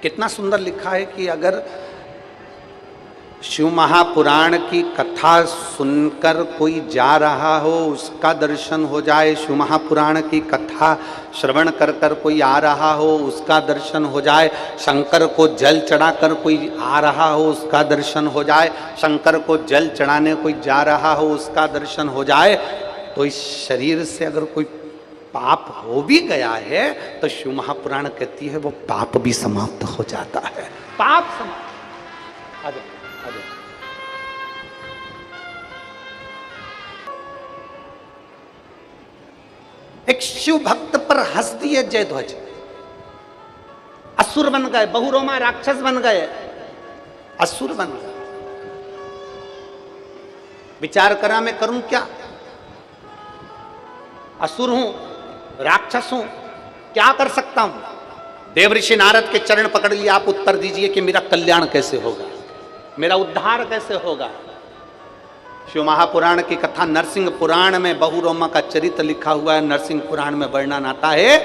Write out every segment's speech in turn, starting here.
कितना सुंदर लिखा है कि अगर शिव महापुराण की कथा सुनकर कोई जा रहा हो उसका दर्शन हो जाए, शिव महापुराण की कथा श्रवण कर कर कोई आ रहा हो उसका दर्शन हो जाए, शंकर को जल चढ़ाकर कोई आ रहा हो उसका दर्शन हो जाए, शंकर को जल चढ़ाने कोई जा रहा हो उसका दर्शन हो जाए, तो इस शरीर से अगर कोई पाप हो भी गया है तो शिव महापुराण कहती है वो पाप भी समाप्त हो जाता है। पाप समाप्त। आ जाओ। एक शिव भक्त पर हंस दिए जयध्वज, असुर बन गए, बहुरोमा राक्षस बन गए, असुर बन गए। विचार करा मैं करूं क्या? असुर हूं, राक्षस हूं, क्या कर सकता हूं? देवऋषि नारद के चरण पकड़ लिए, आप उत्तर दीजिए कि मेरा कल्याण कैसे होगा, मेरा उद्धार कैसे होगा। शिव महापुराण की कथा नरसिंह पुराण में बहुरोमा का चरित्र लिखा हुआ है। नरसिंह पुराण में वर्णन आता है,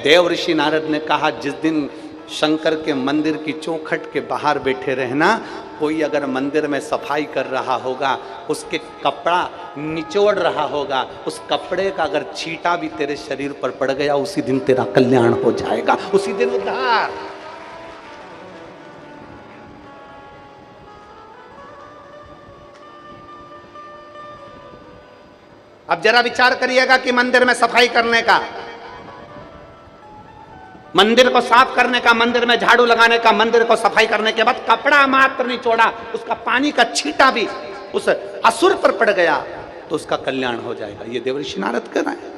देवऋषि नारद ने कहा जिस दिन शंकर के मंदिर की चौखट के बाहर बैठे रहना, कोई अगर मंदिर में सफाई कर रहा होगा, उसके कपड़ा निचोड़ रहा होगा, उस कपड़े का अगर छींटा भी तेरे शरीर पर पड़ गया, उसी दिन तेरा कल्याण हो जाएगा, उसी दिन उद्धार। अब जरा विचार करिएगा कि मंदिर में सफाई करने का, मंदिर को साफ करने का, मंदिर में झाड़ू लगाने का, मंदिर को सफाई करने के बाद कपड़ा मात्र नहीं छोड़ा, उसका पानी का छींटा भी उस असुर पर पड़ गया तो उसका कल्याण हो जाएगा। ये देवऋषि नारद कह रहे हैं।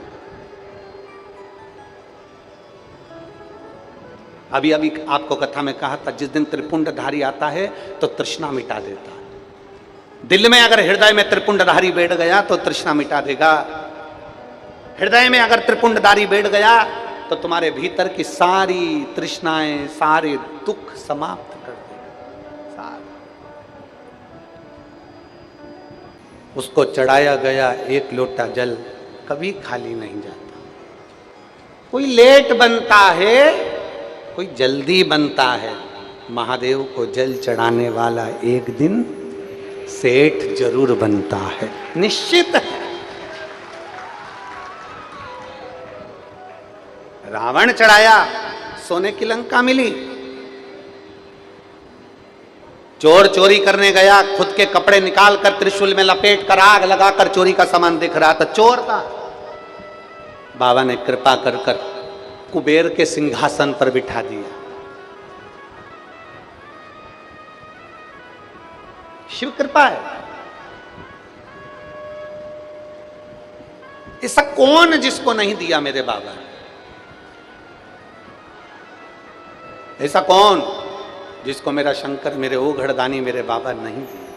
अभी अभी आपको कथा में कहा था, जिस दिन त्रिपुंडधारी आता है तो तृष्णा मिटा देता है। दिल में अगर हृदय में त्रिपुंडधारी बैठ गया तो तृष्णा मिटा देगा। हृदय में अगर त्रिपुंडधारी बैठ गया तो तुम्हारे भीतर की सारी तृष्णाएं, सारे दुख समाप्त कर देगा। उसको चढ़ाया गया एक लोटा जल कभी खाली नहीं जाता। कोई लेट बनता है, कोई जल्दी बनता है। महादेव को जल चढ़ाने वाला एक दिन सेठ जरूर बनता है, निश्चित है। रावण चढ़ाया, सोने की लंका मिली। चोर चोरी करने गया, खुद के कपड़े निकाल कर त्रिशूल में लपेट कर आग लगाकर चोरी का सामान दिख रहा था, चोर था। बाबा ने कृपा कर कर कुबेर के सिंहासन पर बिठा दिया। शिव कृपा है। ऐसा कौन जिसको नहीं दिया मेरे बाबा? ऐसा कौन जिसको मेरा शंकर, मेरे ओघड़दानी, मेरे बाबा नहीं दिए?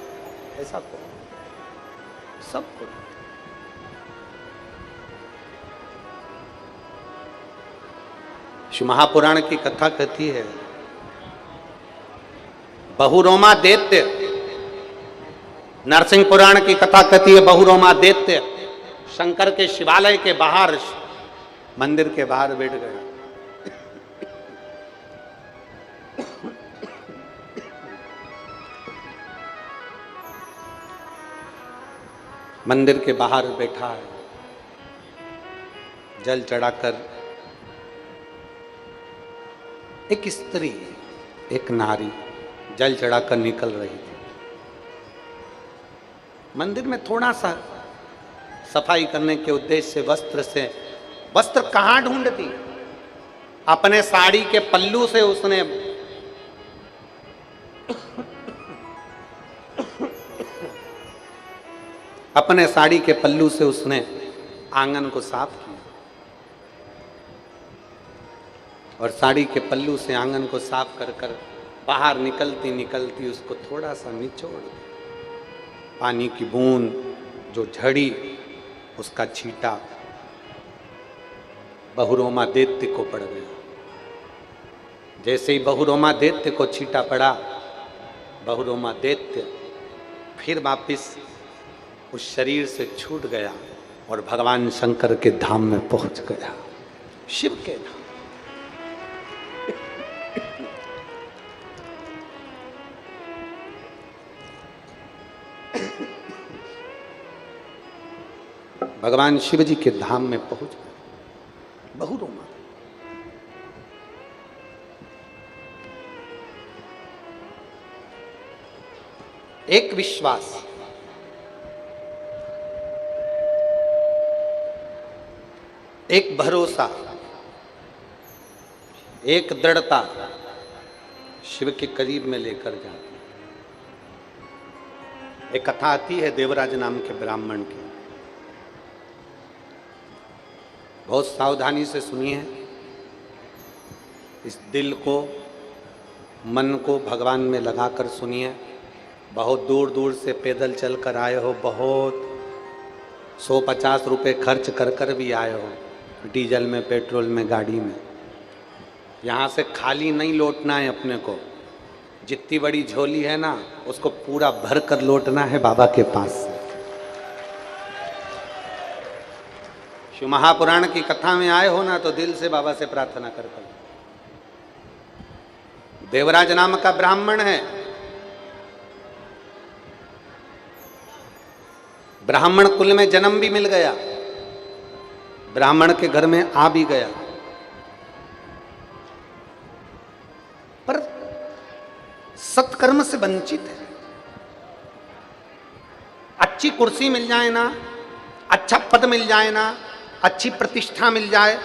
ऐसा कौन? सबको। शिव महापुराण की कथा कहती है, बहुरोमा दैत्य। नरसिंह पुराण की कथा कहती है बहुरोमा दैत्य शंकर के शिवालय के बाहर, मंदिर के बाहर बैठ गया। मंदिर के बाहर बैठा है, जल चढ़ाकर एक स्त्री, एक नारी जल चढ़ाकर निकल रही थी। मंदिर में थोड़ा सा सफाई करने के उद्देश्य से वस्त्र कहां ढूंढती? अपने साड़ी के पल्लू से उसने अपने साड़ी के पल्लू से उसने आंगन को साफ किया और साड़ी के पल्लू से आंगन को साफ कर कर बाहर निकलती निकलती उसको थोड़ा सा निचोड़ दिया। पानी की बूंद जो झड़ी, उसका छींटा बहुरोमा दैत्य को पड़ गया। जैसे ही बहुरोमा दैत्य को छींटा पड़ा, बहुरोमा दैत्य फिर वापिस उस शरीर से छूट गया और भगवान शंकर के धाम में पहुंच गया, शिव के धाम। भगवान शिव जी के धाम में पहुंच गए। बहु रोमा। एक विश्वास, एक भरोसा, एक दृढ़ता शिव के करीब में लेकर जाती। एक कथा आती है देवराज नाम के ब्राह्मण की, बहुत सावधानी से सुनिए। इस दिल को, मन को भगवान में लगाकर सुनिए। बहुत दूर दूर से पैदल चल कर आए हो, बहुत 150 रुपये खर्च कर कर भी आए हो, डीजल में, पेट्रोल में, गाड़ी में। यहाँ से खाली नहीं लौटना है अपने को। जितनी बड़ी झोली है ना, उसको पूरा भर कर लौटना है बाबा के पास से। शिव महापुराण की कथा में आए हो ना, तो दिल से बाबा से प्रार्थना कर। देवराज नाम का ब्राह्मण है। ब्राह्मण कुल में जन्म भी मिल गया, ब्राह्मण के घर में आ भी गया, पर सत्कर्म से वंचित है। अच्छी कुर्सी मिल जाए ना, अच्छा पद मिल जाए ना, अच्छी प्रतिष्ठा मिल जाए,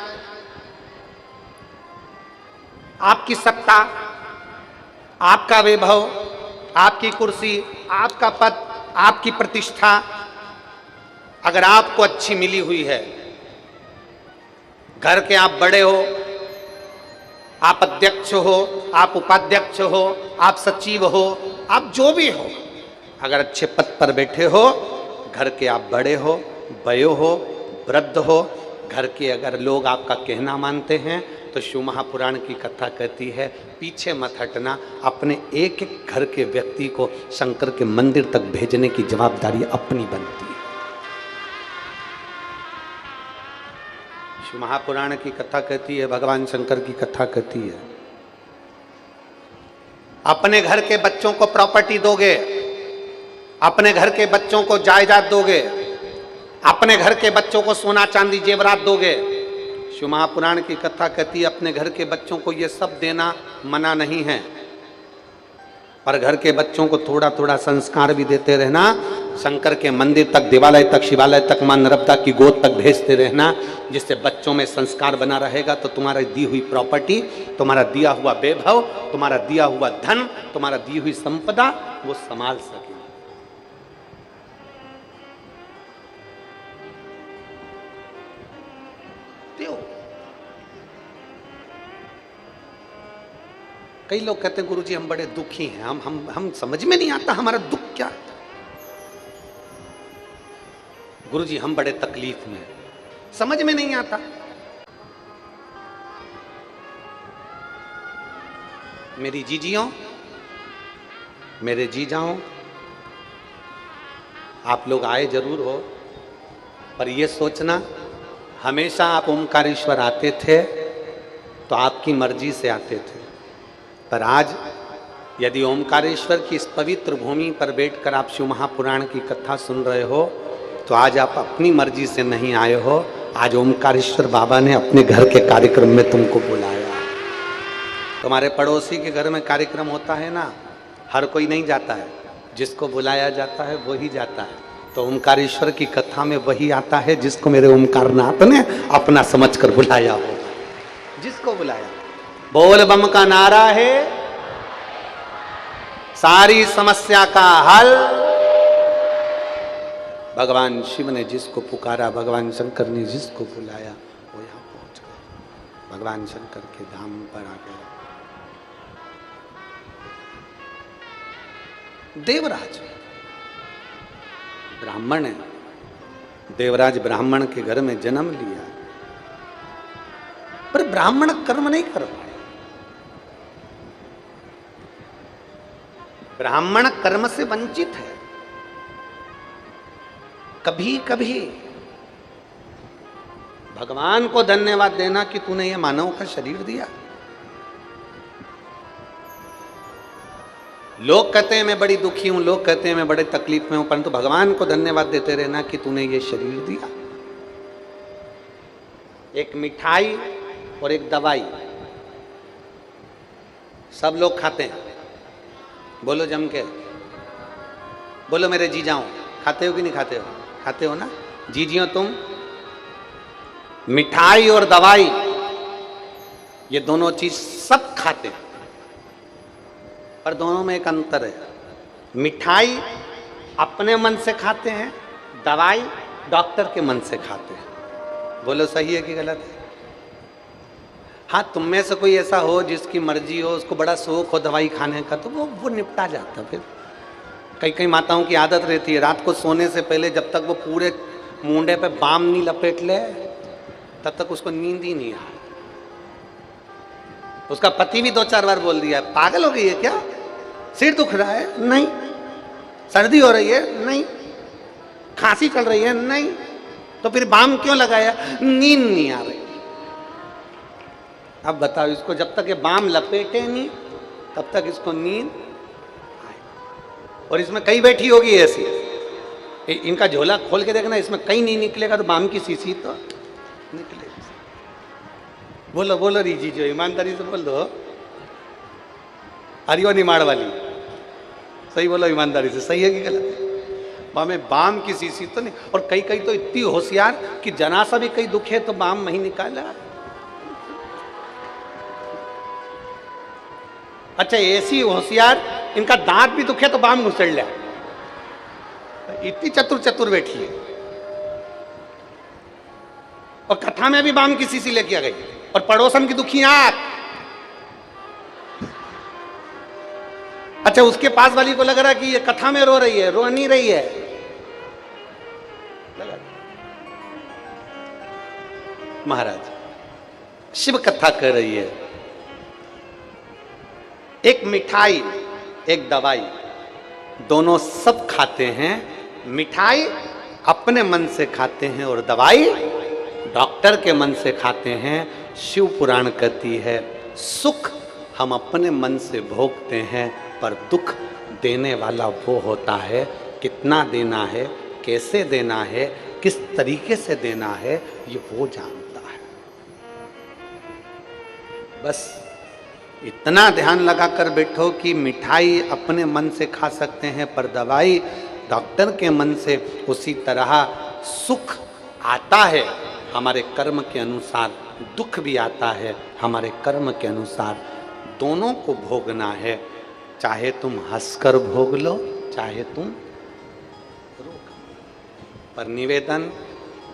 आपकी सत्ता, आपका वैभव, आपकी कुर्सी, आपका पद, आपकी प्रतिष्ठा अगर आपको अच्छी मिली हुई है, घर के आप बड़े हो, आप अध्यक्ष हो, आप उपाध्यक्ष हो, आप सचिव हो, आप जो भी हो, अगर अच्छे पद पर बैठे हो, घर के आप बड़े हो, बयो हो, वृद्ध हो, घर के अगर लोग आपका कहना मानते हैं, तो शिव महापुराण की कथा कहती है पीछे मत हटना। अपने एक एक घर के व्यक्ति को शंकर के मंदिर तक भेजने की जवाबदारी अपनी बनती है। शिव महापुराण की कथा कहती है, भगवान शंकर की कथा कहती है, अपने घर के बच्चों को प्रॉपर्टी दोगे, अपने घर के बच्चों को जायदाद दोगे, अपने घर के बच्चों को सोना चांदी जेवरात दोगे। शिव महापुराण की कथा कहती है अपने घर के बच्चों को ये सब देना मना नहीं है, पर घर के बच्चों को थोड़ा थोड़ा संस्कार भी देते रहना। शंकर के मंदिर तक, देवालय तक, शिवालय तक, मां नर्मदा की गोद तक भेजते रहना, जिससे बच्चों में संस्कार बना रहेगा। तो तुम्हारा दी हुई प्रॉपर्टी, तुम्हारा दिया हुआ वैभव, तुम्हारा दिया हुआ धन, तुम्हारा दी हुई संपदा वो संभाल सके। कई लोग कहते हैं गुरुजी हम बड़े दुखी हैं, हम समझ में नहीं आता हमारा दुख क्या है। गुरुजी हम बड़े तकलीफ में, समझ में नहीं आता। मेरी जीजियों, मेरे जीजाओं, आप लोग आए जरूर हो, पर यह सोचना हमेशा आप ओमकारेश्वर आते थे तो आपकी मर्जी से आते थे, पर आज यदि ओमकारेश्वर की इस पवित्र भूमि पर बैठकर आप शिव महापुराण की कथा सुन रहे हो, तो आज आप अपनी मर्जी से नहीं आए हो। आज ओमकारेश्वर बाबा ने अपने घर के कार्यक्रम में तुमको बुलाया। तुम्हारे पड़ोसी के घर में कार्यक्रम होता है ना, हर कोई नहीं जाता है, जिसको बुलाया जाता है वही जाता है। तो ओमकारेश्वर की कथा में वही आता है जिसको मेरे ओमकारनाथ ने अपना समझकर बुलाया हो, जिसको बुलाया। बोल बम का नारा है सारी समस्या का हल। भगवान शिव ने जिसको पुकारा, भगवान शंकर ने जिसको बुलाया, वो यहां पहुंच गए, भगवान शंकर के धाम पर आ गए। देवराज ब्राह्मण है, देवराज ब्राह्मण के घर में जन्म लिया, पर ब्राह्मण कर्म नहीं कर पाए। ब्राह्मण कर्म से वंचित है। कभी कभी भगवान को धन्यवाद देना कि तूने ये मानव का शरीर दिया। लोग कहते हैं मैं बड़ी दुखी हूं, लोग कहते हैं मैं बड़े तकलीफ में हूं, परंतु भगवान को धन्यवाद देते रहना कि तूने ये शरीर दिया। एक मिठाई और एक दवाई। सब लोग खाते हैं, बोलो जम के, बोलो मेरे जीजाओ, खाते हो कि नहीं खाते हो? खाते हो ना जीजियो तुम? मिठाई और दवाई ये दोनों चीज सब खाते हैं, पर दोनों में एक अंतर है। मिठाई अपने मन से खाते हैं, दवाई डॉक्टर के मन से खाते हैं। बोलो सही है कि गलत है? हाँ, तुम में से कोई ऐसा हो जिसकी मर्जी हो, उसको बड़ा शौक हो दवाई खाने का, तो वो निपटा जाता। फिर कई कई माताओं की आदत रहती है रात को सोने से पहले जब तक वो पूरे मुंडे पे बाम नहीं लपेट ले तब तक उसको नींद ही नहीं आती। उसका पति भी 2-4 बार बोल दिया, पागल हो गई है क्या? सिर दुख रहा है? नहीं। सर्दी हो रही है? नहीं। खांसी चल रही है? नहीं। तो फिर बाम क्यों लगाया? नींद नहीं आ रही। अब बताओ, इसको जब तक ये बाम लपेटे नहीं तब तक इसको नींद आए। और इसमें कई बैठी होगी ऐसी, इनका झोला खोल के देखना, इसमें कहीं नहीं निकलेगा तो बाम की शीशी तो निकलेगी। बोलो बोलो रीजी, जो ईमानदारी से बोल दो, हरियो निमाड़ वाली, सही बोलो ईमानदारी से, सही है कि गलत है? में बाम की शीशी तो नहीं। और कई कई तो इतनी होशियार कि जनासा भी कई दुखे तो बाम नहीं निकाला। अच्छा, ऐसी होशियार, इनका दांत भी दुखे तो बाम घुसड़ लिया। इतनी चतुर चतुर बैठी है। और कथा में भी बाम की शीशी लेके आ गई। और पड़ोसन की दुखी आंख। अच्छा, उसके पास वाली को लग रहा कि ये कथा में रो रही है, रो नहीं रही है। महाराज शिव कथा कर रही है। एक मिठाई एक दवाई, दोनों सब खाते हैं। मिठाई अपने मन से खाते हैं और दवाई डॉक्टर के मन से खाते हैं। शिव पुराण कहती है, सुख हम अपने मन से भोगते हैं, पर दुख देने वाला वो होता है। कितना देना है, कैसे देना है, किस तरीके से देना है, ये वो जानता है। बस इतना ध्यान लगा कर बैठो कि मिठाई अपने मन से खा सकते हैं, पर दवाई डॉक्टर के मन से। उसी तरह सुख आता है हमारे कर्म के अनुसार, दुख भी आता है हमारे कर्म के अनुसार। दोनों को भोगना है। चाहे तुम हंसकर भोग लो, चाहे तुम रो। पर निवेदन,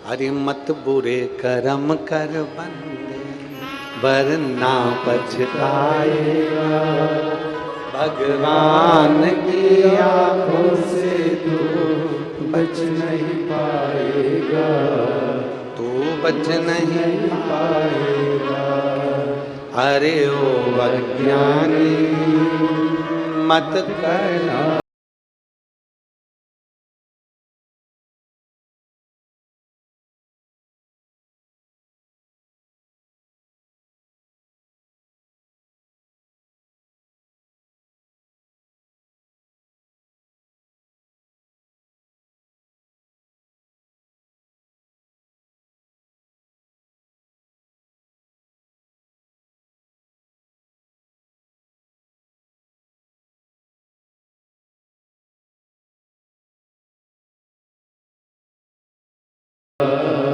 हरि मत बुरे कर्म कर बंदे, वरना पछताएगा। भगवान की आंखों से तू बच नहीं पाएगा, तू बच नहीं पाएगा। अरे ओ अज्ञानी मत करना।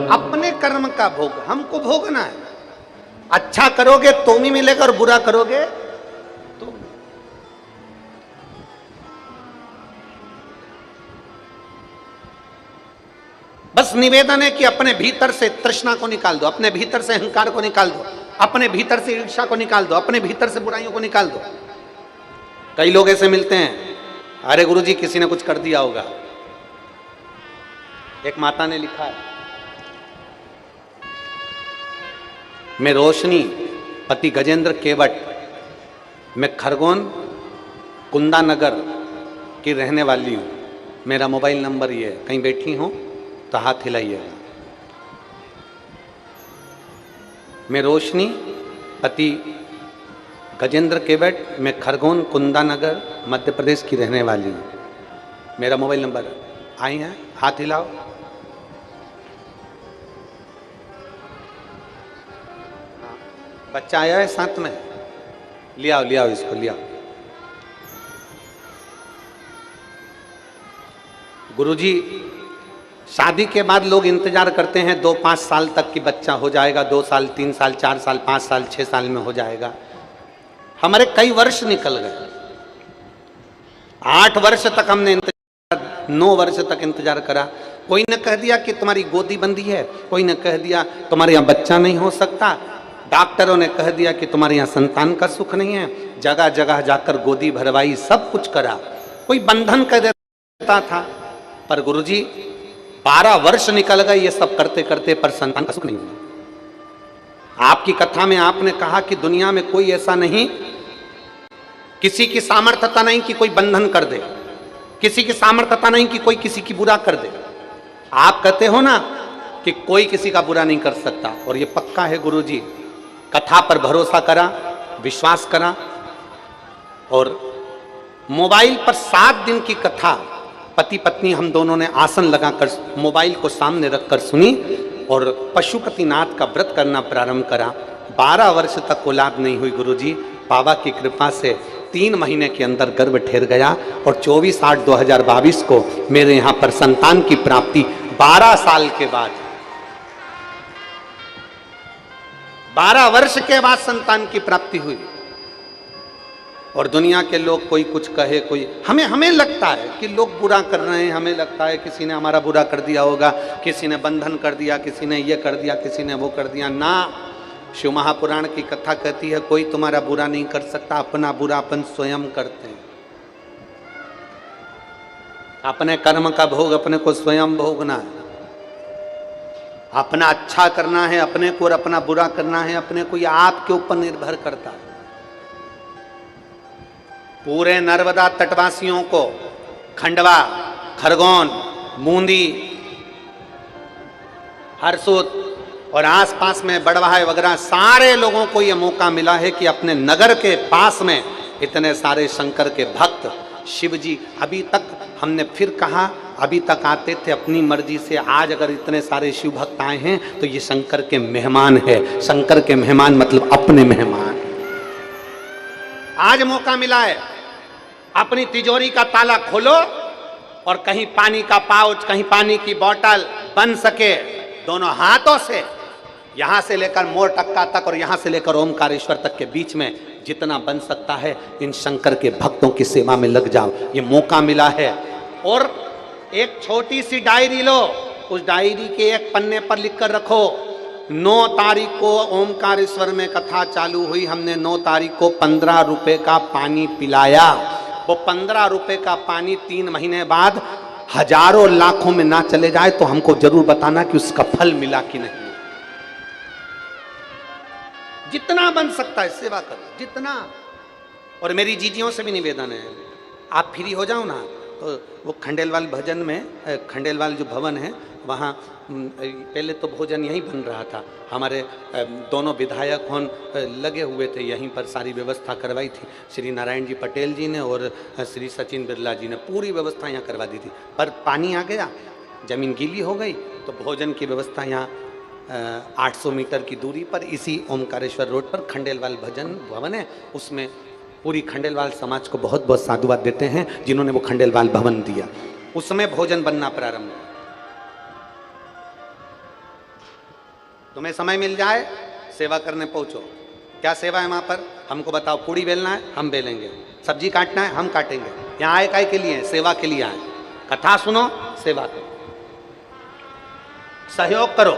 अपने कर्म का भोग हमको भोगना है। अच्छा करोगे तो भी मिलेगा और बुरा करोगे तो। बस निवेदन है कि अपने भीतर से तृष्णा को निकाल दो, अपने भीतर से अहंकार को निकाल दो, अपने भीतर से ईर्ष्या को निकाल दो, अपने भीतर से बुराइयों को निकाल दो। कई लोग ऐसे मिलते हैं, अरे गुरुजी किसी ने कुछ कर दिया होगा। एक माता ने लिखा है, मैं रोशनी पति गजेंद्र केवट, मैं खरगोन कुंदा नगर की रहने वाली हूँ। मेरा मोबाइल नंबर ये है, कहीं बैठी हो तो हाथ हिलाइएगा। मैं रोशनी पति गजेंद्र केवट, मैं खरगोन कुंदा नगर मध्य प्रदेश की रहने वाली हूँ। मेरा मोबाइल नंबर आई है, हाथ हिलाओ। बच्चा आया है साथ में, ले आओ इसको, ले आओ। गुरुजी, शादी के बाद लोग इंतजार करते हैं 2-5 साल तक कि बच्चा हो जाएगा, 2 साल 3 साल 4 साल 5 साल 6 साल में हो जाएगा। हमारे कई वर्ष निकल गए, 8 वर्ष तक हमने इंतजार, 9 वर्ष तक इंतजार करा। कोई ने कह दिया कि तुम्हारी गोदी बंदी है, कोई ने कह दिया तुम्हारे यहाँ बच्चा नहीं हो सकता, डॉक्टरों ने कह दिया कि तुम्हारे यहाँ संतान का सुख नहीं है, जगह जगह जाकर गोदी भरवाई, सब कुछ करा, कोई बंधन कर देता था। पर गुरुजी 12 वर्ष निकल गए ये सब करते करते, पर संतान का सुख नहीं हुआ। आपकी कथा में आपने कहा कि दुनिया में कोई ऐसा नहीं, किसी की सामर्थ्यता नहीं कि कोई बंधन कर दे, किसी की सामर्थ्यता नहीं कि कोई किसी की बुरा कर दे। आप कहते हो ना कि कोई किसी का बुरा नहीं कर सकता, और ये पक्का है गुरुजी। कथा पर भरोसा करा, विश्वास करा, और मोबाइल पर 7 दिन की कथा पति पत्नी हम दोनों ने आसन लगाकर मोबाइल को सामने रखकर सुनी और पशुपतिनाथ का व्रत करना प्रारंभ करा। 12 वर्ष तक औलाद नहीं हुई गुरुजी। बाबा की कृपा से 3 महीने के अंदर गर्भ ठहर गया और 24/8/2022 को मेरे यहाँ पर संतान की प्राप्ति 12 साल के बाद, 12 वर्ष के बाद संतान की प्राप्ति हुई। और दुनिया के लोग कोई कुछ कहे, कोई हमें लगता है कि लोग बुरा कर रहे हैं, हमें लगता है किसी ने हमारा बुरा कर दिया होगा, किसी ने बंधन कर दिया, किसी ने ये कर दिया, किसी ने वो कर दिया। ना, शिव महापुराण की कथा कहती है कोई तुम्हारा बुरा नहीं कर सकता, अपना बुरा अपन स्वयं करते हैं। अपने कर्म का भोग अपने को स्वयं भोगना है, अपना अच्छा करना है अपने को और अपना बुरा करना है अपने को, यह आपके ऊपर निर्भर करता है। पूरे नर्मदा तटवासियों को, खंडवा, खरगोन, बूंदी, हरसूद और आसपास में बड़वाह वगैरह सारे लोगों को यह मौका मिला है कि अपने नगर के पास में इतने सारे शंकर के भक्त, शिव जी, अभी तक हमने फिर कहा, अभी तक आते थे अपनी मर्जी से, आज अगर इतने सारे शिव भक्त आए हैं तो ये शंकर के मेहमान है। शंकर के मेहमान मतलब अपने मेहमान। आज मौका मिला है, अपनी तिजोरी का ताला खोलो और कहीं पानी का पाउच, कहीं पानी की बोतल बन सके दोनों हाथों से, यहां से लेकर मोर टक्का तक और यहां से लेकर ओमकारेश्वर तक के बीच में जितना बन सकता है इन शंकर के भक्तों की सेवा में लग जाओ। ये मौका मिला है। और एक छोटी सी डायरी लो, उस डायरी के एक पन्ने पर लिखकर रखो, 9 तारीख को ओमकारेश्वर में कथा चालू हुई, हमने 9 तारीख को 15 रुपए का पानी पिलाया। वो 15 रुपए का पानी 3 महीने बाद हजारों लाखों में ना चले जाए तो हमको जरूर बताना कि उसका फल मिला कि नहीं। जितना बन सकता है सेवा करो, जितना। और मेरी जीजियों से भी निवेदन है, आप फ्री हो जाओ ना तो वो खंडेलवाल भजन में, खंडेलवाल जो भवन है वहाँ पहले तो भोजन यहीं बन रहा था, हमारे दोनों विधायक लगे हुए थे, यहीं पर सारी व्यवस्था करवाई थी। श्री नारायण जी पटेल जी ने और श्री सचिन बिरला जी ने पूरी व्यवस्था यहाँ करवा दी थी। पर पानी आ गया, जमीन गीली हो गई, तो भोजन की व्यवस्था यहाँ 800 मीटर की दूरी पर इसी ओमकारेश्वर रोड पर खंडेलवाल भजन भवन है, उसमें पूरी खंडेलवाल समाज को बहुत बहुत साधुवाद देते हैं जिन्होंने वो खंडेलवाल भवन दिया। उसमें भोजन बनना प्रारंभ। तुम्हें समय मिल जाए सेवा करने पहुंचो। क्या सेवा है वहां पर हमको बताओ। पूड़ी बेलना है हम बेलेंगे, सब्जी काटना है हम काटेंगे। यहाँ आए काय के लिए? सेवा के लिए आए। कथा सुनो, सेवा करो, सहयोग करो।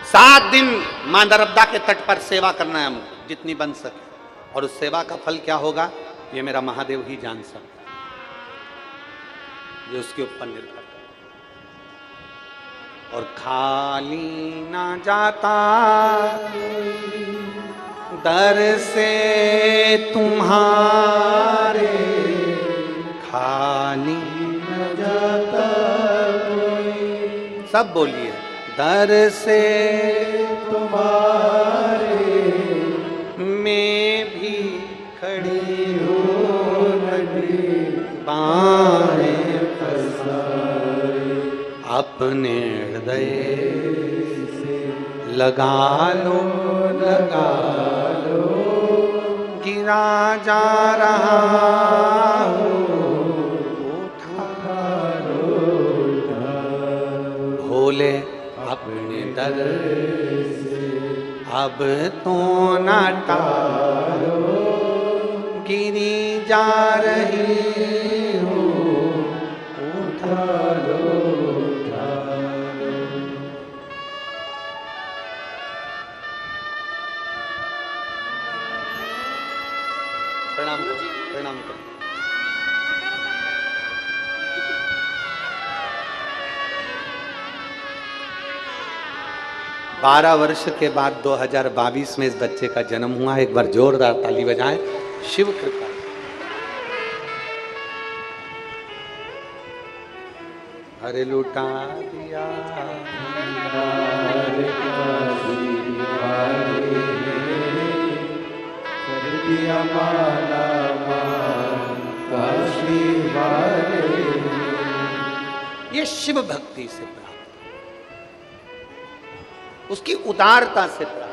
7 दिन मां नर्मदा के तट पर सेवा करना है हमको, जितनी बन सके। और उस सेवा का फल क्या होगा ये मेरा महादेव ही जान सकता है, ये उसके ऊपर निर्भर है। और खाली ना जाता दर से तुम्हारे, खाली ना जाता कोई। सब बोलिए, दर से तुम्हारे मैं भी खड़ी हूँ, बाहें पसारे अपने हृदय से लगा लो गिरा जा रहा हूँ, उठा भोले अपने दर से अब तो न टालो, गिरी जा रही हूँ, उठा लो। प्रणाम करो, प्रणाम करो। 12 वर्ष के बाद 2022 में इस बच्चे का जन्म हुआ। एक बार जोरदार ताली बजाएं। शिव कृपा। हरे लुटा दिया ये शिव भक्ति से प्राप्त, उसकी उदारता से प्राप्त।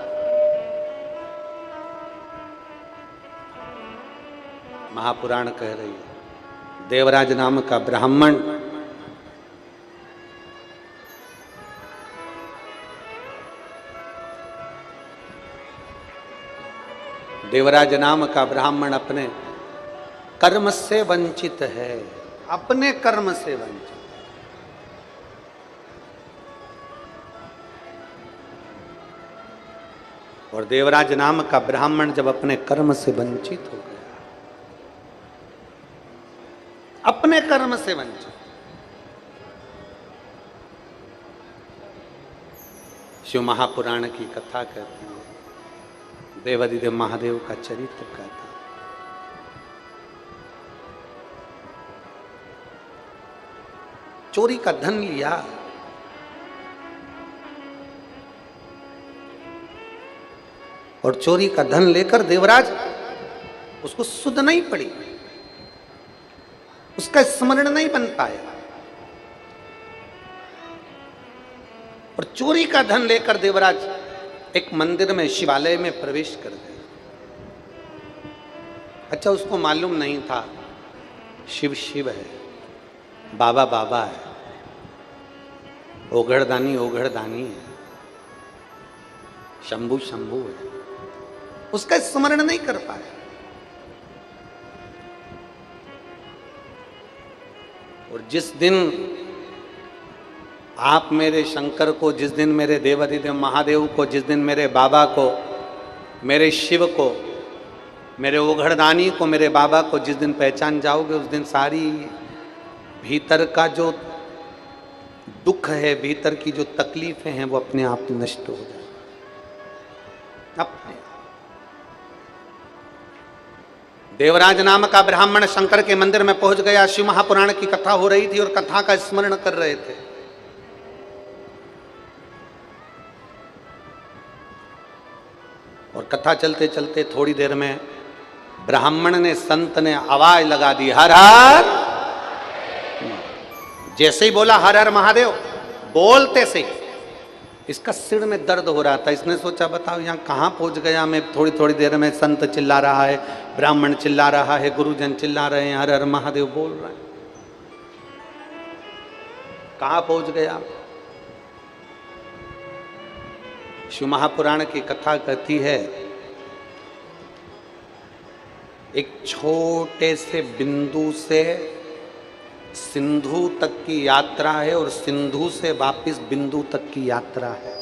महापुराण कह रही है, देवराज नाम का ब्राह्मण देवराज नाम का ब्राह्मण अपने कर्म से वंचित है, अपने कर्म से वंचित। और देवराज नाम का ब्राह्मण जब अपने कर्म से वंचित हो गया, अपने कर्म से वंचित, शिव महापुराण की कथा कहती है, देवादिदेव महादेव का चरित्र कहता। चोरी का धन लिया, और चोरी का धन लेकर देवराज, उसको सुध नहीं पड़ी, उसका स्मरण नहीं बन पाया, और चोरी का धन लेकर देवराज एक मंदिर में, शिवालय में प्रवेश कर गए। अच्छा, उसको मालूम नहीं था शिव शिव है, बाबा बाबा है, ओघड़दानी ओघड़दानी है, शंभू शंभू है, उसका स्मरण नहीं कर पाया। और जिस दिन आप मेरे शंकर को, जिस दिन मेरे देवादिदेव महादेव को, जिस दिन मेरे बाबा को, मेरे शिव को, मेरे ओघड़दानी को, मेरे बाबा को जिस दिन पहचान जाओगे, उस दिन सारी भीतर का जो दुख है, भीतर की जो तकलीफें हैं, वो अपने आप नष्ट हो जाए, अपने। देवराज नाम का ब्राह्मण शंकर के मंदिर में पहुंच गया। शिव महापुराण की कथा हो रही थी और कथा का स्मरण कर रहे थे। और कथा चलते चलते थोड़ी देर में ब्राह्मण ने, संत ने आवाज लगा दी, हर हर। जैसे ही बोला हर हर महादेव, बोलते से इसका सिर में दर्द हो रहा था। इसने सोचा, बताओ यहाँ कहाँ पहुंच गया मैं। थोड़ी थोड़ी देर में संत चिल्ला रहा है, ब्राह्मण चिल्ला रहा है, गुरुजन चिल्ला रहे हैं, हर हर महादेव बोल रहे हैं। कहाँ पहुंच गया? शिव महापुराण की कथा कहती है, एक छोटे से बिंदु से सिंधु तक की यात्रा है, और सिंधु से वापस बिंदु तक की यात्रा है।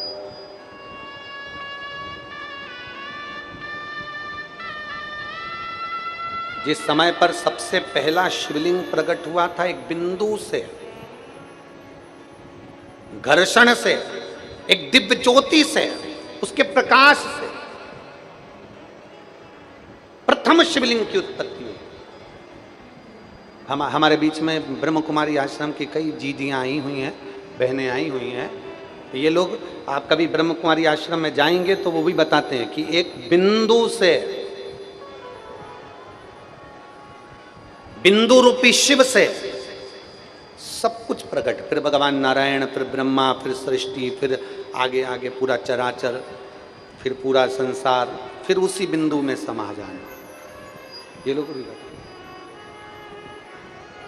जिस समय पर सबसे पहला शिवलिंग प्रकट हुआ था, एक बिंदु से, घर्षण से, एक दिव्य ज्योति से, उसके प्रकाश से प्रथम शिवलिंग की उत्पत्ति हुई। हमारे बीच में ब्रह्म कुमारी आश्रम की कई जीजियां आई हुई हैं, बहनें आई हुई हैं। ये लोग, आप कभी ब्रह्म कुमारी आश्रम में जाएंगे तो वो भी बताते हैं कि एक बिंदु से, बिंदु रूपी शिव से सब कुछ प्रकट, फिर भगवान नारायण, फिर ब्रह्मा, फिर सृष्टि, फिर आगे आगे पूरा चराचर, फिर पूरा संसार, फिर उसी बिंदु में समा जाना। ये लोग भी बताते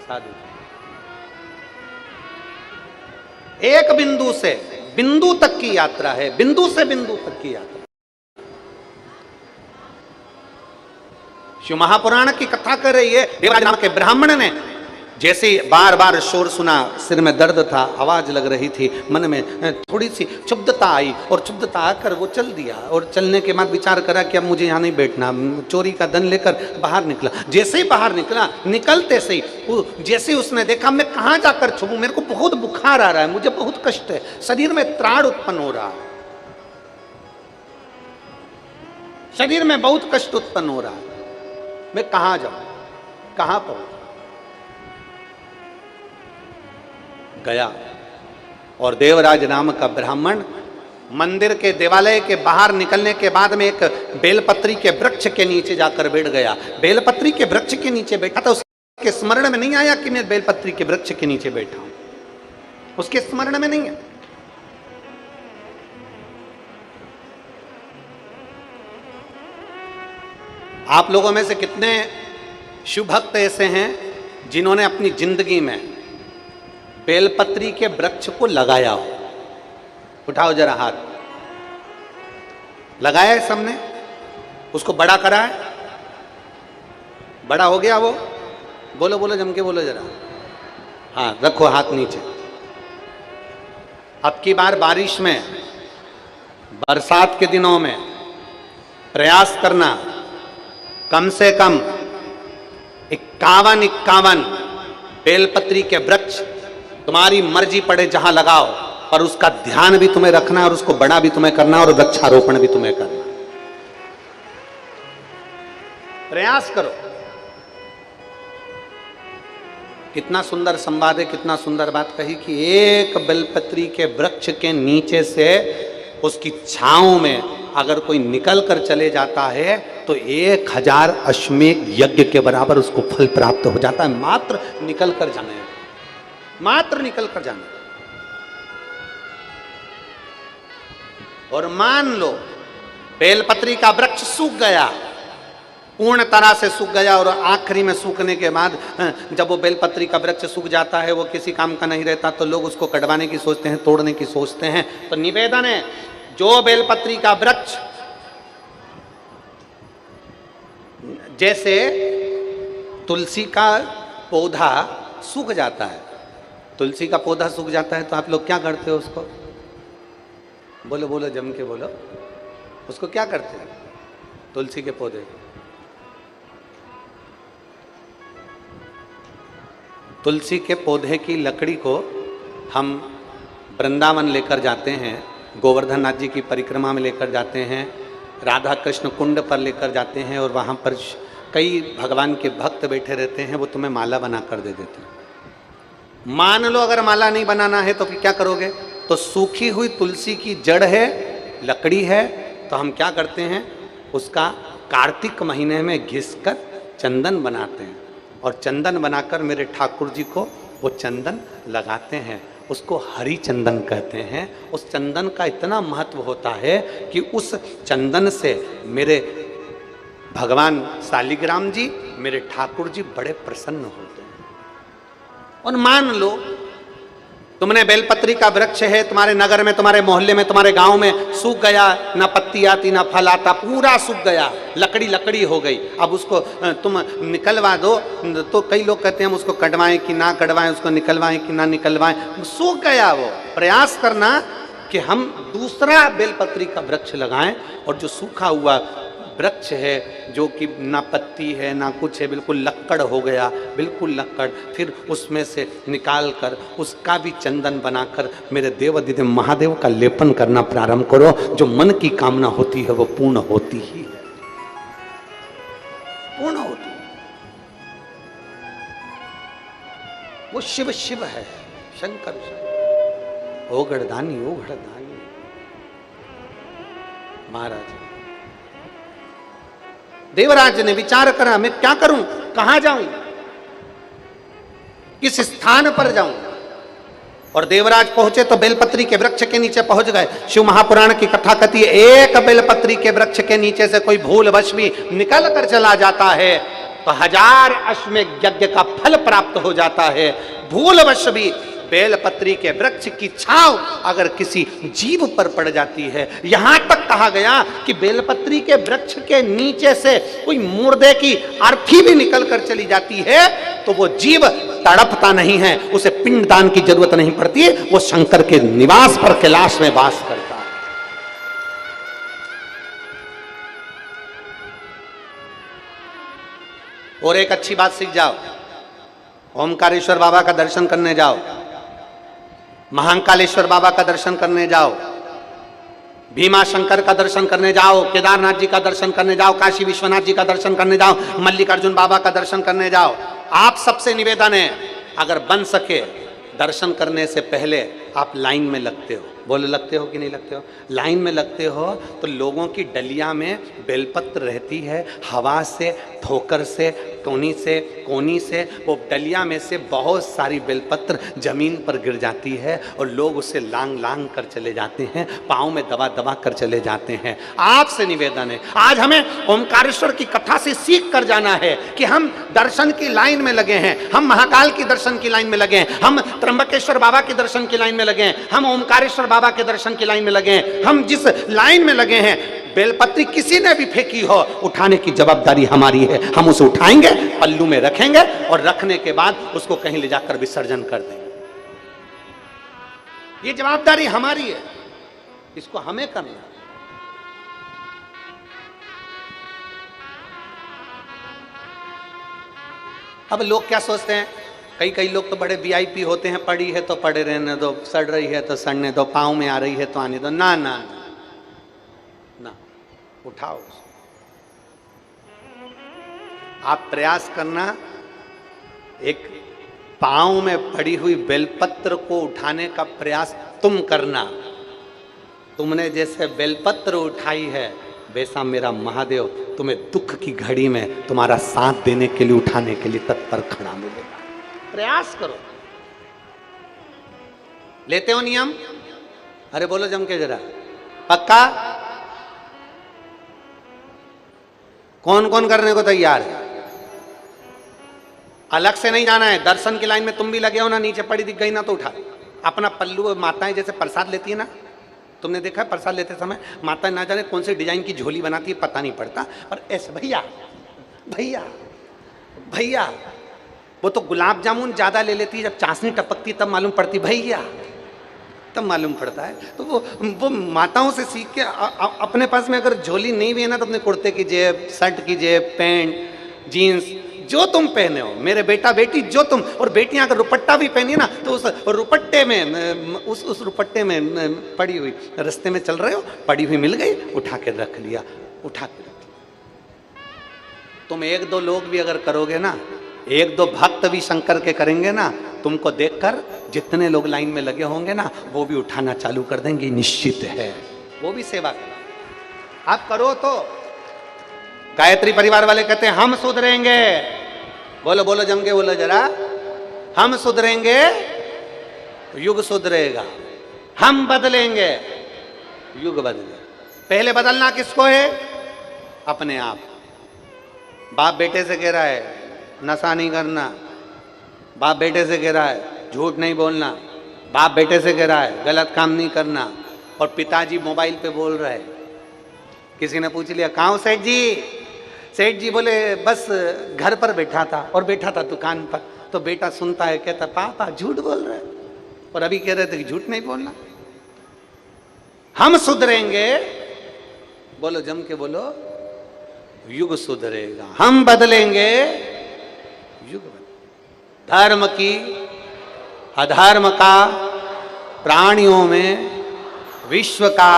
साधु, एक बिंदु से बिंदु तक की यात्रा है, बिंदु से बिंदु तक की यात्रा। शिव महापुराण की कथा कर रही है। देवराज नाम के ब्राह्मण ने जैसे बार बार शोर सुना, सिर में दर्द था, आवाज लग रही थी, मन में थोड़ी सी क्षुब्धता आई और क्षुब्धता आकर वो चल दिया। और चलने के बाद विचार करा कि अब मुझे यहाँ नहीं बैठना, चोरी का धन लेकर बाहर निकला। जैसे ही बाहर निकला, निकलते से ही जैसे ही उसने देखा मैं कहाँ जाकर छुपूं, मेरे को बहुत बुखार आ रहा है, मुझे बहुत कष्ट है, शरीर में त्राण उत्पन्न हो रहा है, शरीर में बहुत कष्ट उत्पन्न हो रहा है, मैं कहाँ जाऊं, कहाँ पहुंच गया। और देवराज नाम का ब्राह्मण मंदिर के देवालय के बाहर निकलने के बाद में एक बेलपत्री के वृक्ष के नीचे जाकर बैठ गया। बेलपत्री के वृक्ष के नीचे बैठा था, उसके स्मरण में नहीं आया कि मैं बेलपत्री के वृक्ष के नीचे बैठा हूं, उसके स्मरण में नहीं है। आप लोगों में से कितने शिव भक्त ऐसे हैं जिन्होंने अपनी जिंदगी में बेलपत्री के वृक्ष को लगाया हो? उठाओ जरा हाथ। लगाया है सबने? उसको बड़ा करा है? बड़ा हो गया वो? बोलो बोलो, जम के बोलो जरा। हाँ, रखो हाथ नीचे। अब की बार बारिश में, बरसात के दिनों में प्रयास करना, कम से कम 51 बेलपत्री के वृक्ष, तुम्हारी मर्जी पड़े जहां लगाओ, और उसका ध्यान भी तुम्हें रखना है और उसको बड़ा भी तुम्हें करना और वृक्षारोपण भी तुम्हें करना। प्रयास करो। कितना सुंदर संवाद है, कितना सुंदर बात कही कि एक बेलपत्री के वृक्ष के नीचे से उसकी छांव में अगर कोई निकल कर चले जाता है तो 1000 अश्वमेध यज्ञ के बराबर उसको फल प्राप्त हो जाता है, मात्र निकल कर जाने, मात्र निकल कर जाना। और मान लो बेलपत्री का वृक्ष सूख गया, पूर्ण तरह से सूख गया, और आखिरी में सूखने के बाद जब वो बेलपत्री का वृक्ष सूख जाता है, वो किसी काम का नहीं रहता, तो लोग उसको कटवाने की सोचते हैं, तोड़ने की सोचते हैं। तो निवेदन है, जो बेलपत्री का वृक्ष जैसे तुलसी का पौधा सूख जाता है, तुलसी का पौधा सूख जाता है तो आप लोग क्या करते हो उसको? बोलो बोलो, जम के बोलो। उसको क्या करते हैं? तुलसी के पौधे, तुलसी के पौधे की लकड़ी को हम वृंदावन लेकर जाते हैं, गोवर्धन नाथ जी की परिक्रमा में लेकर जाते हैं, राधा कृष्ण कुंड पर लेकर जाते हैं, और वहाँ पर कई भगवान के भक्त बैठे रहते हैं, वो तुम्हें माला बना कर दे देते हैं। मान लो अगर माला नहीं बनाना है तो फिर क्या करोगे? तो सूखी हुई तुलसी की जड़ है, लकड़ी है, तो हम क्या करते हैं, उसका कार्तिक महीने में घिसकर चंदन बनाते हैं, और चंदन बनाकर मेरे ठाकुर जी को वो चंदन लगाते हैं, उसको हरि चंदन कहते हैं। उस चंदन का इतना महत्व होता है कि उस चंदन से मेरे भगवान शालिग्राम जी, मेरे ठाकुर जी बड़े प्रसन्न होते हैं। और मान लो तुमने बेलपत्री का वृक्ष है तुम्हारे नगर में, तुम्हारे मोहल्ले में, तुम्हारे गांव में, सूख गया, ना पत्ती आती ना फल आता, पूरा सूख गया, लकड़ी लकड़ी हो गई। अब उसको तुम निकलवा दो, तो कई लोग कहते हैं हम उसको कटवाएं कि ना कटवाएं, उसको निकलवाएं कि ना निकलवाएं, सूख गया वो। प्रयास करना कि हम दूसरा बेलपत्री का वृक्ष लगाएं, और जो सूखा हुआ वृक्ष है, जो कि ना पत्ती है ना कुछ है, बिल्कुल लक्कड़ हो गया, बिल्कुल लक्कड़, फिर उसमें से निकाल कर उसका भी चंदन बनाकर मेरे देवाधिदेव महादेव का लेपन करना प्रारंभ करो। जो मन की कामना होती है वो पूर्ण होती ही है, पूर्ण होती है। वो शिव शिव है, शंकर शंकर, ओगढ़दानी ओगढ़दानी महाराज। देवराज ने विचार करा, मैं क्या करूं, कहां जाऊं, किस स्थान पर जाऊं? और देवराज पहुंचे तो बेलपत्री के वृक्ष के नीचे पहुंच गए। शिव महापुराण की कथा कहती है, एक बेलपत्री के वृक्ष के नीचे से कोई भूलवश भी निकल कर चला जाता है तो 1000 अश्वमेध यज्ञ का फल प्राप्त हो जाता है। भूलवश भी बेलपत्री के वृक्ष की छांव अगर किसी जीव पर पड़ जाती है, यहां तक कहा गया कि बेलपत्री के वृक्ष के नीचे से कोई मुर्दे की अर्थी भी निकल कर चली जाती है तो वो जीव तड़पता नहीं है, उसे पिंडदान की जरूरत नहीं पड़ती, वो शंकर के निवास पर कैलाश में वास करता है। और एक अच्छी बात सीख जाओ, ओमकारेश्वर बाबा का दर्शन करने जाओ, महाकालेश्वर बाबा का दर्शन करने जाओ, भीमा शंकर का दर्शन करने जाओ, केदारनाथ जी का दर्शन करने जाओ, काशी विश्वनाथ जी का दर्शन करने जाओ, मल्लिकार्जुन बाबा का दर्शन करने जाओ। आप सबसे निवेदन है, अगर बन सके दर्शन करने से पहले आप लाइन में लगते हो। बोले लगते हो कि नहीं लगते हो? लाइन में लगते हो तो लोगों की डलिया में बेलपत्र रहती है, हवा से, ठोकर से, टोनी से, कोनी से वो डलिया में से बहुत सारी बेलपत्र जमीन पर गिर जाती है और लोग उसे लांग लांग कर चले जाते हैं, पाँव में दबा दबा कर चले जाते हैं। आपसे निवेदन है, आज हमें ओमकारेश्वर की कथा से सीख कर जाना है कि हम दर्शन की लाइन में लगे हैं, हम महाकाल की दर्शन की लाइन में लगे हैं, हम त्र्यंबकेश्वर बाबा के दर्शन की लाइन में लगे हैं, हम ओमकारेश्वर बाबा के दर्शन की लाइन में लगे हैं। हम जिस लाइन में लगे हैं, बेलपत्री किसी ने भी फेंकी हो, उठाने की जवाबदारी हमारी है। हम उसे उठाएंगे, पल्लू में रखेंगे और रखने के बाद उसको कहीं ले जाकर विसर्जन कर देंगे। ये जवाबदारी हमारी है, इसको हमें करना है। अब लोग क्या सोचते हैं, कई लोग तो बड़े वीआईपी होते हैं, पड़ी है तो पड़े रहने दो, सड़ रही है तो सड़ने दो, पाँव में आ रही है तो आने दो। ना ना ना, उठाओ। आप प्रयास करना, एक पाँव में पड़ी हुई बेलपत्र को उठाने का प्रयास तुम करना। तुमने जैसे बेलपत्र उठाई है वैसा मेरा महादेव तुम्हें दुख की घड़ी में तुम्हारा साथ देने के लिए, उठाने के लिए तत्पर खड़ा मिलेगा। प्रयास करो। लेते हो नियम? अरे बोलो जम के जरा, पक्का? कौन कौन करने को तैयार है? अलग से नहीं जाना है, दर्शन की लाइन में तुम भी लगे हो ना, नीचे पड़ी दिख गई ना तो उठा अपना पल्लू। माताएं जैसे प्रसाद लेती है ना, तुमने देखा है प्रसाद लेते समय माता ना जाने कौन से डिजाइन की झोली बनाती है, पता नहीं पड़ता, पर ऐसे भैया भैया भैया, वो तो गुलाब जामुन ज्यादा ले लेती है, जब चाशनी टपकती तब मालूम पड़ती भैया, तब मालूम पड़ता है। तो वो माताओं से सीख के अपने पास में अगर झोली नहीं भी है ना तो अपने कुर्ते की जेब, शर्ट की जेब, पैंट, जीन्स, जो तुम पहने हो, मेरे बेटा बेटी जो तुम, और बेटियां अगर रुपट्टा भी पहनी ना तो उस रुपट्टे में, उस रुपट्टे में पड़ी हुई, रास्ते में चल रहे हो, पड़ी हुई मिल गई, उठा के रख लिया, उठा के रख लिया। तुम 1-2 लोग भी अगर करोगे ना, 1-2 भक्त भी शंकर के करेंगे ना, तुमको देखकर जितने लोग लाइन में लगे होंगे ना वो भी उठाना चालू कर देंगे, निश्चित है। वो भी सेवा करना आप करो तो। गायत्री परिवार वाले कहते हैं हम सुधरेंगे। बोलो बोलो जम के बोलो जरा, हम सुधरेंगे तो युग सुधरेगा, हम बदलेंगे युग बदलेगा। पहले बदलना किसको है? अपने आप। बाप बेटे से कह रहा है नशा नहीं करना, बाप बेटे से कह रहा है झूठ नहीं बोलना, बाप बेटे से कह रहा है गलत काम नहीं करना, और पिताजी मोबाइल पे बोल रहे। किसी ने पूछ लिया कहाँ हो सेठ जी? सेठ जी बोले बस घर पर बैठा था, और बैठा था दुकान पर। तो बेटा सुनता है, कहता पापा झूठ बोल रहे, और अभी कह रहे थे कि झूठ नहीं बोलना। हम सुधरेंगे, बोलो जम के बोलो, युग सुधरेगा, हम बदलेंगे युग बदलेगा। धर्म की अधर्म का, प्राणियों में विश्व का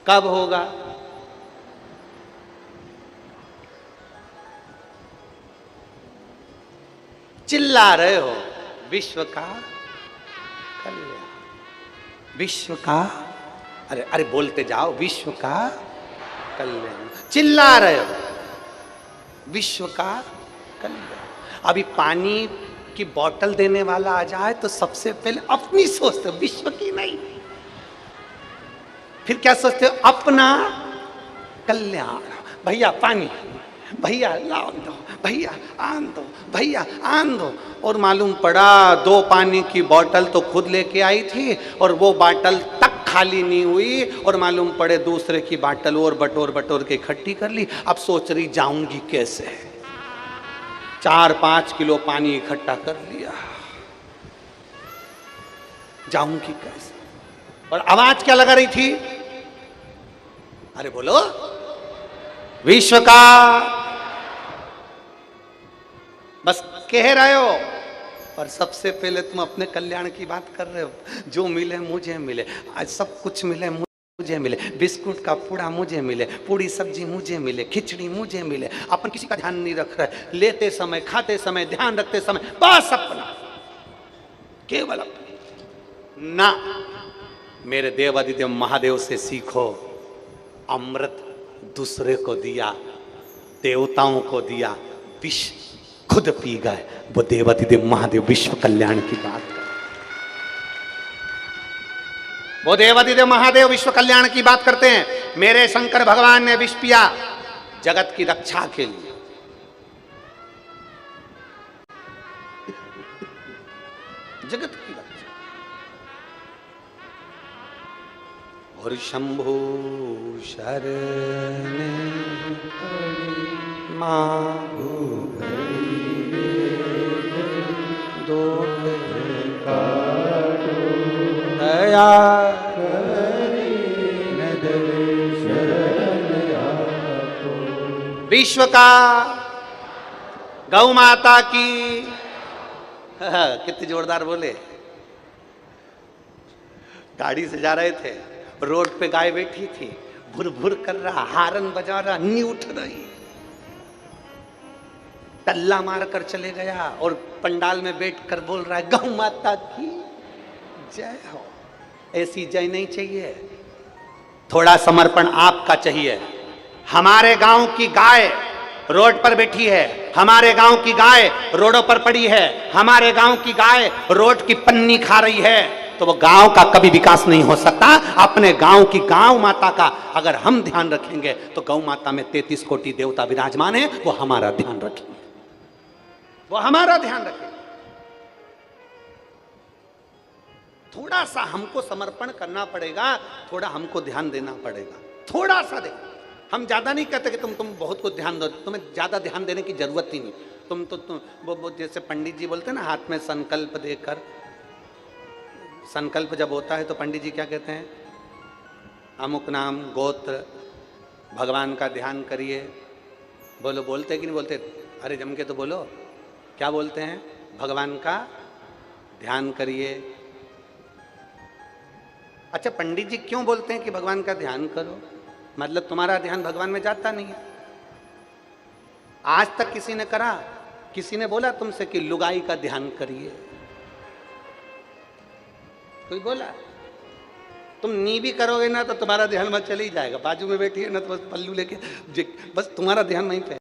कब होगा? चिल्ला रहे हो विश्व का कल्याण, विश्व का, अरे अरे बोलते जाओ, विश्व का कल्याण। चिल्ला रहे हो विश्व का कल्याण। अभी पानी की बोतल देने वाला आ जाए तो सबसे पहले अपनी सोचते हो, विश्व की नहीं। फिर क्या सोचते हो? अपना कल्याण। भैया पानी, भैया लाओ दो, भैया आन दो, भैया आन दो। और मालूम पड़ा 2 पानी की बोतल तो खुद लेके आई थी और वो बोतल तक खाली नहीं हुई, और मालूम पड़े दूसरे की बोतल और बटोर बटोर के इकट्ठी कर ली। अब सोच रही जाऊंगी कैसे। 4-5 किलो पानी इकट्ठा कर लिया, जाऊंगी कैसे। और आवाज क्या लगा रही थी? अरे बोलो, विश्व का। बस कह रहे हो, और सबसे पहले तुम अपने कल्याण की बात कर रहे हो। जो मिले मुझे मिले, आज सब कुछ मिले मुझे मिले, बिस्कुट का पूड़ा मुझे मिले, पूरी सब्जी मुझे मिले, खिचड़ी मुझे मिले। अपन किसी का ध्यान नहीं रख रहे, लेते समय, खाते समय, ध्यान रखते समय बस अपना, केवल अपना ना। मेरे देवादिदेव महादेव से सीखो। अमृत दूसरे को दिया, देवताओं को दिया, विष खुद पी गए। वो देवादिदेव महादेव विश्व कल्याण की बात कर, वो देवादिदेव महादेव विश्व कल्याण की बात करते हैं। मेरे शंकर भगवान ने विष पिया जगत की रक्षा के लिए। जगत की रक्षा। और शंभु शरण मां दया विश्व का गौ माता की। कितने जोरदार बोले। गाड़ी से जा रहे थे, रोड पे गाय बैठी थी, भुर भुर कर रहा, हारन बजा रहा, नहीं उठ रही। टल्ला मार कर चले गया और पंडाल में बैठकर बोल रहा है गौ माता की जय हो। ऐसी जय नहीं चाहिए, थोड़ा समर्पण आपका चाहिए। हमारे गांव की गाय रोड पर बैठी है, हमारे गांव की गाय रोडों पर पड़ी है, हमारे गांव की गाय रोड की पन्नी खा रही है, तो वो गांव का कभी विकास नहीं हो सकता। अपने गांव की गांव माता का अगर हम ध्यान रखेंगे तो गौ माता में 33 कोटि देवता विराजमान है, वो हमारा ध्यान रखेंगे, वो हमारा ध्यान रखेंगे। थोड़ा सा हमको समर्पण करना पड़ेगा, थोड़ा हमको ध्यान देना पड़ेगा, थोड़ा सा दे। हम ज्यादा नहीं कहते कि तुम बहुत को ध्यान दो, तुम्हें ज्यादा ध्यान देने की जरूरत ही नहीं। तुम वो जैसे पंडित जी बोलते हैं ना, हाथ में संकल्प देकर, संकल्प जब होता है तो पंडित जी क्या कहते हैं? अमुक नाम गोत्र भगवान का ध्यान करिए। बोलो, बोलते कि नहीं बोलते? अरे जम के तो बोलो, क्या बोलते हैं? भगवान का ध्यान करिए। अच्छा, पंडित जी क्यों बोलते हैं कि भगवान का ध्यान करो? मतलब तुम्हारा ध्यान भगवान में जाता नहीं है। आज तक किसी ने करा, किसी ने बोला तुमसे कि लुगाई का ध्यान करिए? कोई बोला? तुम नी भी करोगे ना तो तुम्हारा ध्यान मत चले ही जाएगा। बाजू में बैठी है ना तो बस पल्लू लेके बस तुम्हारा ध्यान वहीं पे।